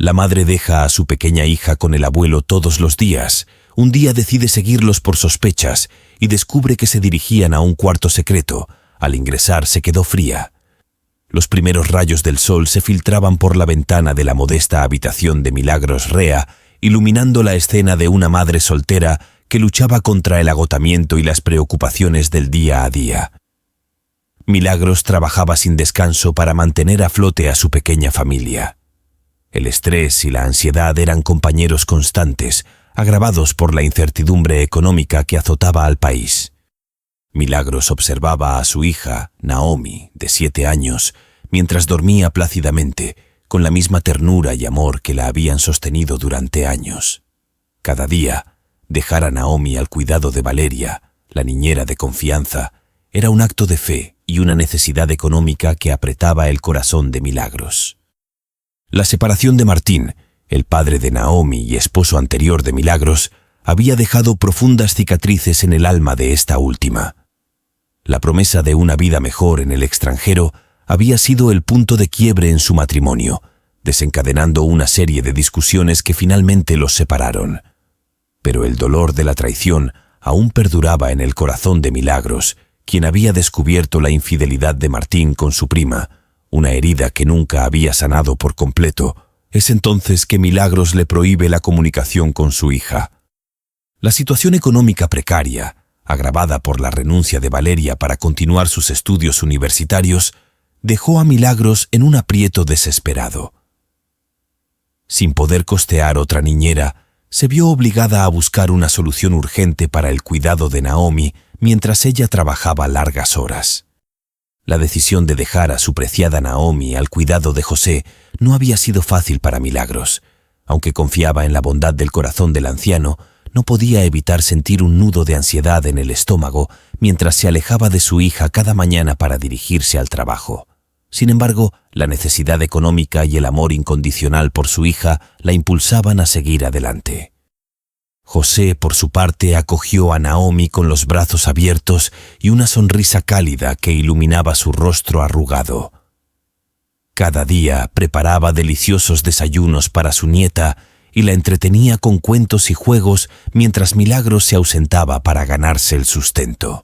La madre deja a su pequeña hija con el abuelo todos los días. Un día decide seguirlos por sospechas y descubre que se dirigían a un cuarto secreto. Al ingresar se quedó fría. Los primeros rayos del sol se filtraban por la ventana de la modesta habitación de Milagros Rea, iluminando la escena de una madre soltera que luchaba contra el agotamiento y las preocupaciones del día a día. Milagros trabajaba sin descanso para mantener a flote a su pequeña familia. El estrés y la ansiedad eran compañeros constantes, agravados por la incertidumbre económica que azotaba al país. Milagros observaba a su hija, Naomi, de 7 años, mientras dormía plácidamente, con la misma ternura y amor que la habían sostenido durante años. Cada día, dejar a Naomi al cuidado de Valeria, la niñera de confianza, era un acto de fe y una necesidad económica que apretaba el corazón de Milagros. La separación de Martín, el padre de Naomi y esposo anterior de Milagros, había dejado profundas cicatrices en el alma de esta última. La promesa de una vida mejor en el extranjero había sido el punto de quiebre en su matrimonio, desencadenando una serie de discusiones que finalmente los separaron. Pero el dolor de la traición aún perduraba en el corazón de Milagros, quien había descubierto la infidelidad de Martín con su prima, una herida que nunca había sanado por completo. Es entonces que Milagros le prohíbe la comunicación con su hija. La situación económica precaria, agravada por la renuncia de Valeria para continuar sus estudios universitarios, dejó a Milagros en un aprieto desesperado. Sin poder costear otra niñera, se vio obligada a buscar una solución urgente para el cuidado de Naomi mientras ella trabajaba largas horas. La decisión de dejar a su preciada Naomi al cuidado de José no había sido fácil para Milagros. Aunque confiaba en la bondad del corazón del anciano, no podía evitar sentir un nudo de ansiedad en el estómago mientras se alejaba de su hija cada mañana para dirigirse al trabajo. Sin embargo, la necesidad económica y el amor incondicional por su hija la impulsaban a seguir adelante. José, por su parte, acogió a Naomi con los brazos abiertos y una sonrisa cálida que iluminaba su rostro arrugado. Cada día preparaba deliciosos desayunos para su nieta y la entretenía con cuentos y juegos mientras Milagros se ausentaba para ganarse el sustento.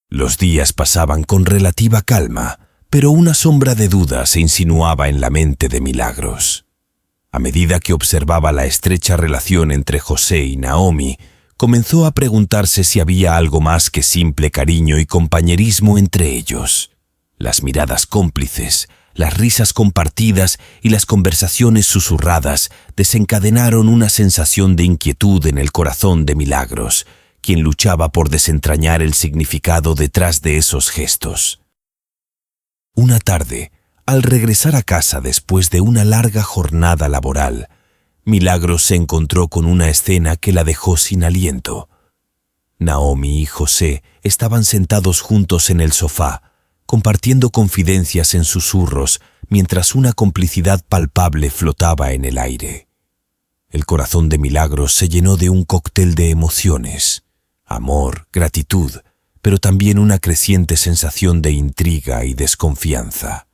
Los días pasaban con relativa calma, pero una sombra de duda se insinuaba en la mente de Milagros. A medida que observaba la estrecha relación entre José y Naomi, comenzó a preguntarse si había algo más que simple cariño y compañerismo entre ellos. Las miradas cómplices, las risas compartidas y las conversaciones susurradas desencadenaron una sensación de inquietud en el corazón de Milagros, quien luchaba por desentrañar el significado detrás de esos gestos. Una tarde, al regresar a casa después de una larga jornada laboral, Milagros se encontró con una escena que la dejó sin aliento. Naomi y José estaban sentados juntos en el sofá, compartiendo confidencias en susurros, mientras una complicidad palpable flotaba en el aire. El corazón de Milagros se llenó de un cóctel de emociones, amor, gratitud, pero también una creciente sensación de intriga y desconfianza.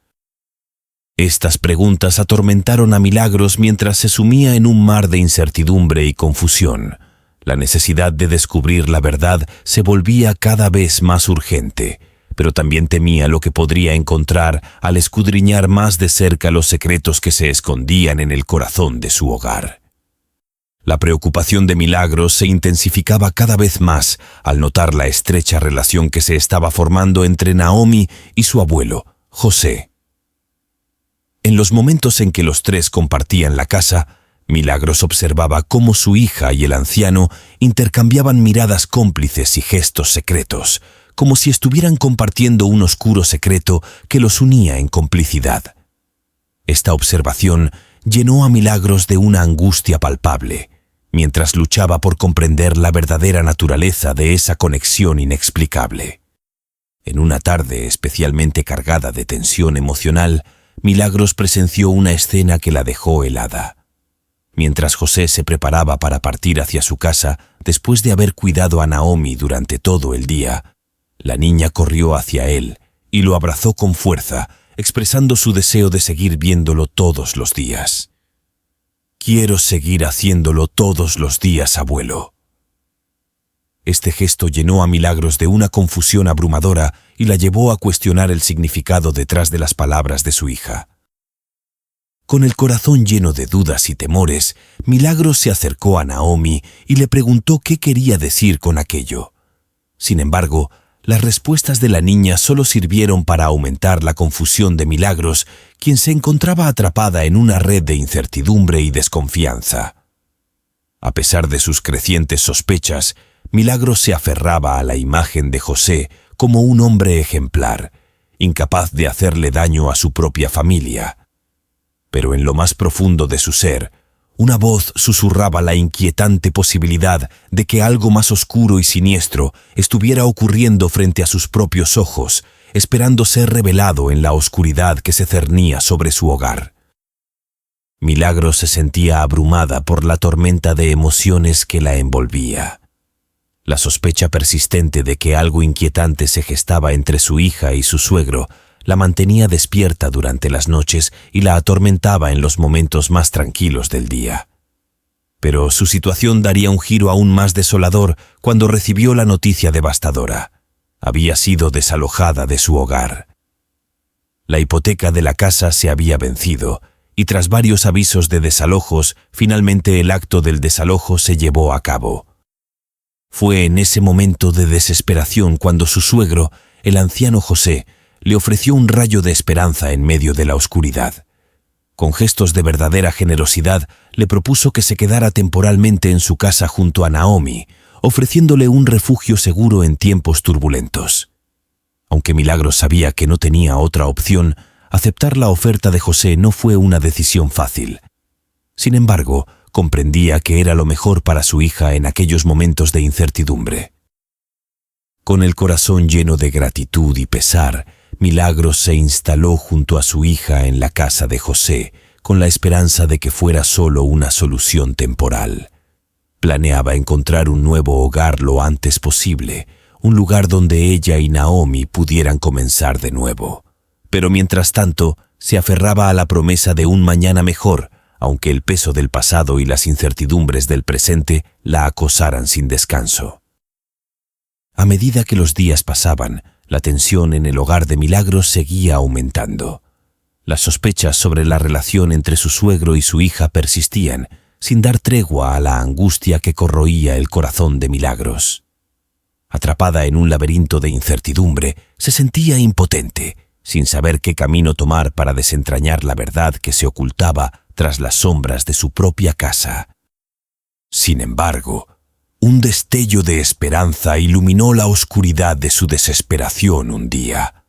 Estas preguntas atormentaron a Milagros mientras se sumía en un mar de incertidumbre y confusión. La necesidad de descubrir la verdad se volvía cada vez más urgente, pero también temía lo que podría encontrar al escudriñar más de cerca los secretos que se escondían en el corazón de su hogar. La preocupación de Milagros se intensificaba cada vez más al notar la estrecha relación que se estaba formando entre Naomi y su abuelo, José. En los momentos en que los tres compartían la casa, Milagros observaba cómo su hija y el anciano intercambiaban miradas cómplices y gestos secretos, como si estuvieran compartiendo un oscuro secreto que los unía en complicidad. Esta observación llenó a Milagros de una angustia palpable, mientras luchaba por comprender la verdadera naturaleza de esa conexión inexplicable. En una tarde especialmente cargada de tensión emocional, Milagros presenció una escena que la dejó helada. Mientras José se preparaba para partir hacia su casa, después de haber cuidado a Naomi durante todo el día, la niña corrió hacia él y lo abrazó con fuerza, expresando su deseo de seguir viéndolo todos los días. «Quiero seguir haciéndolo todos los días, abuelo». Este gesto llenó a Milagros de una confusión abrumadora y la llevó a cuestionar el significado detrás de las palabras de su hija. Con el corazón lleno de dudas y temores, Milagros se acercó a Naomi y le preguntó qué quería decir con aquello. Sin embargo, las respuestas de la niña solo sirvieron para aumentar la confusión de Milagros, quien se encontraba atrapada en una red de incertidumbre y desconfianza. A pesar de sus crecientes sospechas, Milagros se aferraba a la imagen de José como un hombre ejemplar, incapaz de hacerle daño a su propia familia. Pero en lo más profundo de su ser, una voz susurraba la inquietante posibilidad de que algo más oscuro y siniestro estuviera ocurriendo frente a sus propios ojos, esperando ser revelado en la oscuridad que se cernía sobre su hogar. Milagros se sentía abrumada por la tormenta de emociones que la envolvía. La sospecha persistente de que algo inquietante se gestaba entre su hija y su suegro la mantenía despierta durante las noches y la atormentaba en los momentos más tranquilos del día. Pero su situación daría un giro aún más desolador cuando recibió la noticia devastadora. Había sido desalojada de su hogar. La hipoteca de la casa se había vencido, y tras varios avisos de desalojos, finalmente el acto del desalojo se llevó a cabo. Fue en ese momento de desesperación cuando su suegro, el anciano José, le ofreció un rayo de esperanza en medio de la oscuridad. Con gestos de verdadera generosidad, le propuso que se quedara temporalmente en su casa junto a Naomi, ofreciéndole un refugio seguro en tiempos turbulentos. Aunque Milagros sabía que no tenía otra opción, aceptar la oferta de José no fue una decisión fácil. Sin embargo, comprendía que era lo mejor para su hija en aquellos momentos de incertidumbre. Con el corazón lleno de gratitud y pesar, Milagros se instaló junto a su hija en la casa de José, con la esperanza de que fuera solo una solución temporal. Planeaba encontrar un nuevo hogar lo antes posible, un lugar donde ella y Naomi pudieran comenzar de nuevo. Pero mientras tanto, se aferraba a la promesa de un mañana mejor, aunque el peso del pasado y las incertidumbres del presente la acosaran sin descanso. A medida que los días pasaban, la tensión en el hogar de Milagros seguía aumentando. Las sospechas sobre la relación entre su suegro y su hija persistían, sin dar tregua a la angustia que corroía el corazón de Milagros. Atrapada en un laberinto de incertidumbre, se sentía impotente, sin saber qué camino tomar para desentrañar la verdad que se ocultaba tras las sombras de su propia casa. Sin embargo, un destello de esperanza iluminó la oscuridad de su desesperación un día.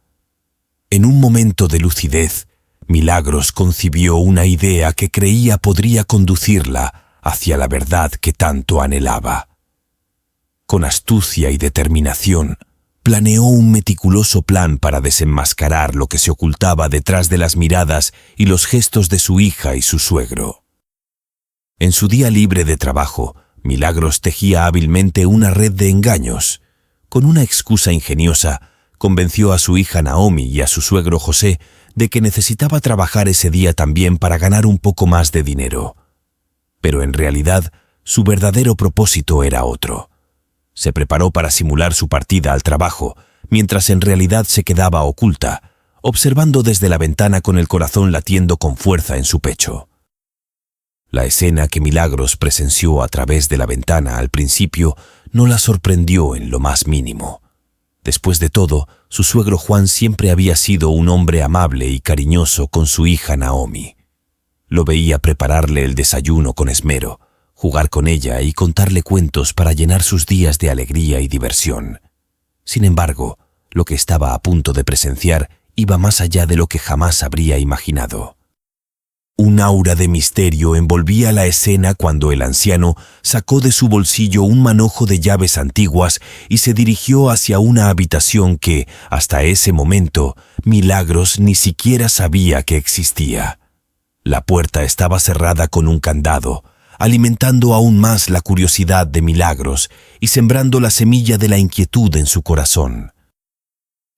En un momento de lucidez, Milagros concibió una idea que creía podría conducirla hacia la verdad que tanto anhelaba. Con astucia y determinación, planeó un meticuloso plan para desenmascarar lo que se ocultaba detrás de las miradas y los gestos de su hija y su suegro. En su día libre de trabajo, Milagros tejía hábilmente una red de engaños. Con una excusa ingeniosa, convenció a su hija Naomi y a su suegro José de que necesitaba trabajar ese día también para ganar un poco más de dinero. Pero en realidad, su verdadero propósito era otro. Se preparó para simular su partida al trabajo, mientras en realidad se quedaba oculta, observando desde la ventana con el corazón latiendo con fuerza en su pecho. La escena que Milagros presenció a través de la ventana al principio no la sorprendió en lo más mínimo. Después de todo, su suegro Juan siempre había sido un hombre amable y cariñoso con su hija Naomi. Lo veía prepararle el desayuno con esmero, jugar con ella y contarle cuentos para llenar sus días de alegría y diversión. Sin embargo, lo que estaba a punto de presenciar iba más allá de lo que jamás habría imaginado. Un aura de misterio envolvía la escena cuando el anciano sacó de su bolsillo un manojo de llaves antiguas y se dirigió hacia una habitación que, hasta ese momento, Milagros ni siquiera sabía que existía. La puerta estaba cerrada con un candado, alimentando aún más la curiosidad de Milagros y sembrando la semilla de la inquietud en su corazón.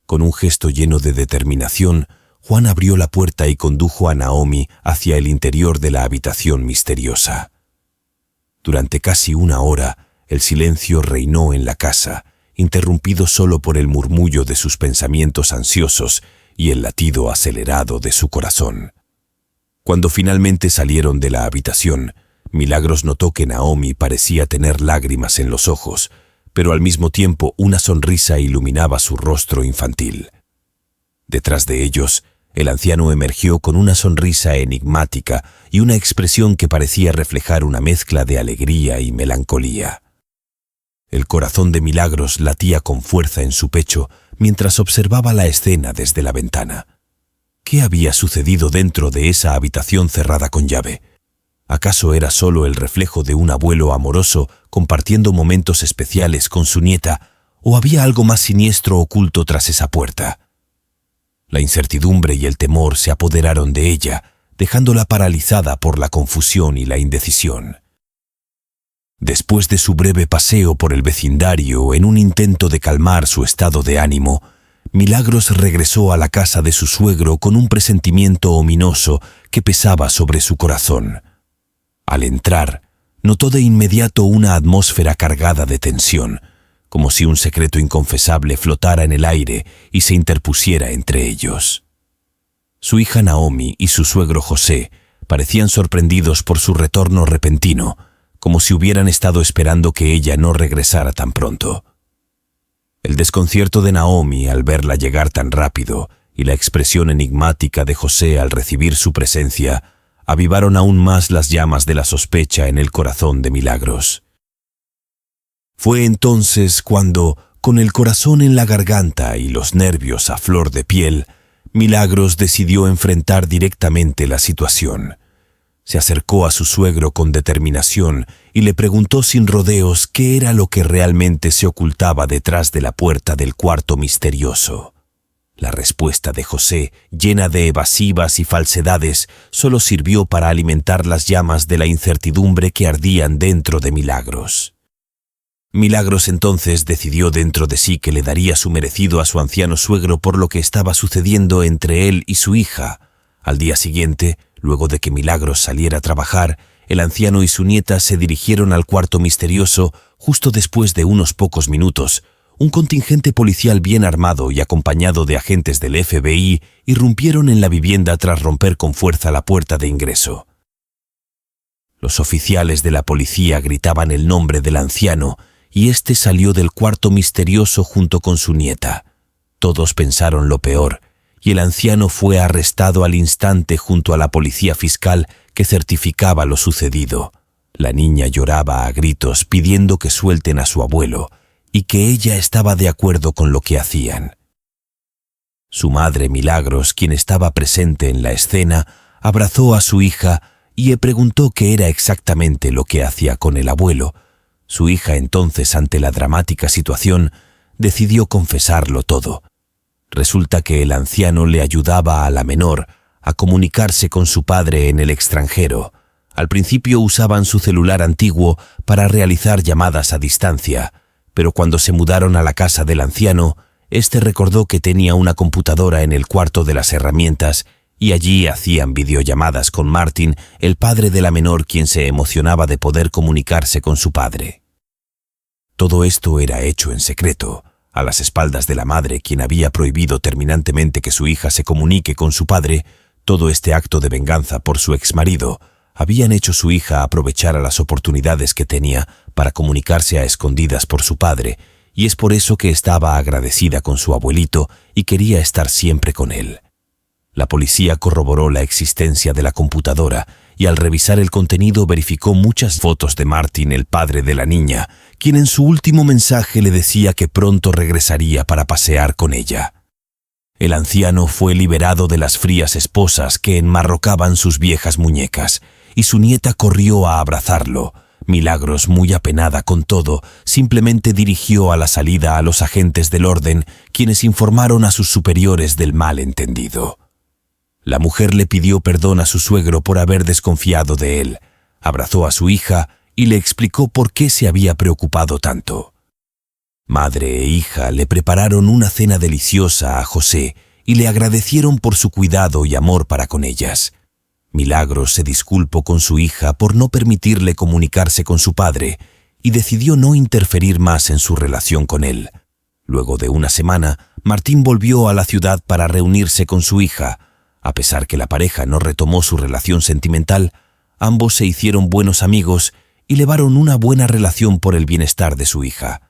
Con un gesto lleno de determinación, Juan abrió la puerta y condujo a Naomi hacia el interior de la habitación misteriosa. Durante casi una hora, el silencio reinó en la casa, interrumpido solo por el murmullo de sus pensamientos ansiosos y el latido acelerado de su corazón. Cuando finalmente salieron de la habitación, Milagros notó que Naomi parecía tener lágrimas en los ojos, pero al mismo tiempo una sonrisa iluminaba su rostro infantil. Detrás de ellos, el anciano emergió con una sonrisa enigmática y una expresión que parecía reflejar una mezcla de alegría y melancolía. El corazón de Milagros latía con fuerza en su pecho mientras observaba la escena desde la ventana. ¿Qué había sucedido dentro de esa habitación cerrada con llave? ¿Acaso era solo el reflejo de un abuelo amoroso compartiendo momentos especiales con su nieta, o había algo más siniestro oculto tras esa puerta? La incertidumbre y el temor se apoderaron de ella, dejándola paralizada por la confusión y la indecisión. Después de su breve paseo por el vecindario en un intento de calmar su estado de ánimo, Milagros regresó a la casa de su suegro con un presentimiento ominoso que pesaba sobre su corazón. Al entrar, notó de inmediato una atmósfera cargada de tensión, como si un secreto inconfesable flotara en el aire y se interpusiera entre ellos. Su hija Naomi y su suegro José parecían sorprendidos por su retorno repentino, como si hubieran estado esperando que ella no regresara tan pronto. El desconcierto de Naomi al verla llegar tan rápido y la expresión enigmática de José al recibir su presencia avivaron aún más las llamas de la sospecha en el corazón de Milagros. Fue entonces cuando, con el corazón en la garganta y los nervios a flor de piel, Milagros decidió enfrentar directamente la situación. Se acercó a su suegro con determinación y le preguntó sin rodeos qué era lo que realmente se ocultaba detrás de la puerta del cuarto misterioso. La respuesta de José, llena de evasivas y falsedades, solo sirvió para alimentar las llamas de la incertidumbre que ardían dentro de Milagros. Milagros entonces decidió dentro de sí que le daría su merecido a su anciano suegro por lo que estaba sucediendo entre él y su hija. Al día siguiente, luego de que Milagros saliera a trabajar, el anciano y su nieta se dirigieron al cuarto misterioso. Justo después de unos pocos minutos, un contingente policial bien armado y acompañado de agentes del FBI irrumpieron en la vivienda tras romper con fuerza la puerta de ingreso. Los oficiales de la policía gritaban el nombre del anciano y éste salió del cuarto misterioso junto con su nieta. Todos pensaron lo peor, y el anciano fue arrestado al instante junto a la policía fiscal que certificaba lo sucedido. La niña lloraba a gritos pidiendo que suelten a su abuelo y que ella estaba de acuerdo con lo que hacían. Su madre Milagros, quien estaba presente en la escena, abrazó a su hija y le preguntó qué era exactamente lo que hacía con el abuelo. Su hija entonces, ante la dramática situación, decidió confesarlo todo. Resulta que el anciano le ayudaba a la menor a comunicarse con su padre en el extranjero. Al principio usaban su celular antiguo para realizar llamadas a distancia, pero cuando se mudaron a la casa del anciano, éste recordó que tenía una computadora en el cuarto de las herramientas y allí hacían videollamadas con Martin, el padre de la menor, quien se emocionaba de poder comunicarse con su padre. Todo esto era hecho en secreto, a las espaldas de la madre, quien había prohibido terminantemente que su hija se comunique con su padre. Todo este acto de venganza por su exmarido habían hecho su hija aprovechar a las oportunidades que tenía para comunicarse a escondidas por su padre, y es por eso que estaba agradecida con su abuelito y quería estar siempre con él. La policía corroboró la existencia de la computadora y al revisar el contenido verificó muchas fotos de Martin, el padre de la niña, quien en su último mensaje le decía que pronto regresaría para pasear con ella. El anciano fue liberado de las frías esposas que enmarrocaban sus viejas muñecas, y su nieta corrió a abrazarlo. Milagros, muy apenada con todo, simplemente dirigió a la salida a los agentes del orden, quienes informaron a sus superiores del malentendido. La mujer le pidió perdón a su suegro por haber desconfiado de él, abrazó a su hija y le explicó por qué se había preocupado tanto. Madre e hija le prepararon una cena deliciosa a José y le agradecieron por su cuidado y amor para con ellas. Milagros se disculpó con su hija por no permitirle comunicarse con su padre y decidió no interferir más en su relación con él. Luego de una semana, Martín volvió a la ciudad para reunirse con su hija. A pesar que la pareja no retomó su relación sentimental, ambos se hicieron buenos amigos y llevaron una buena relación por el bienestar de su hija.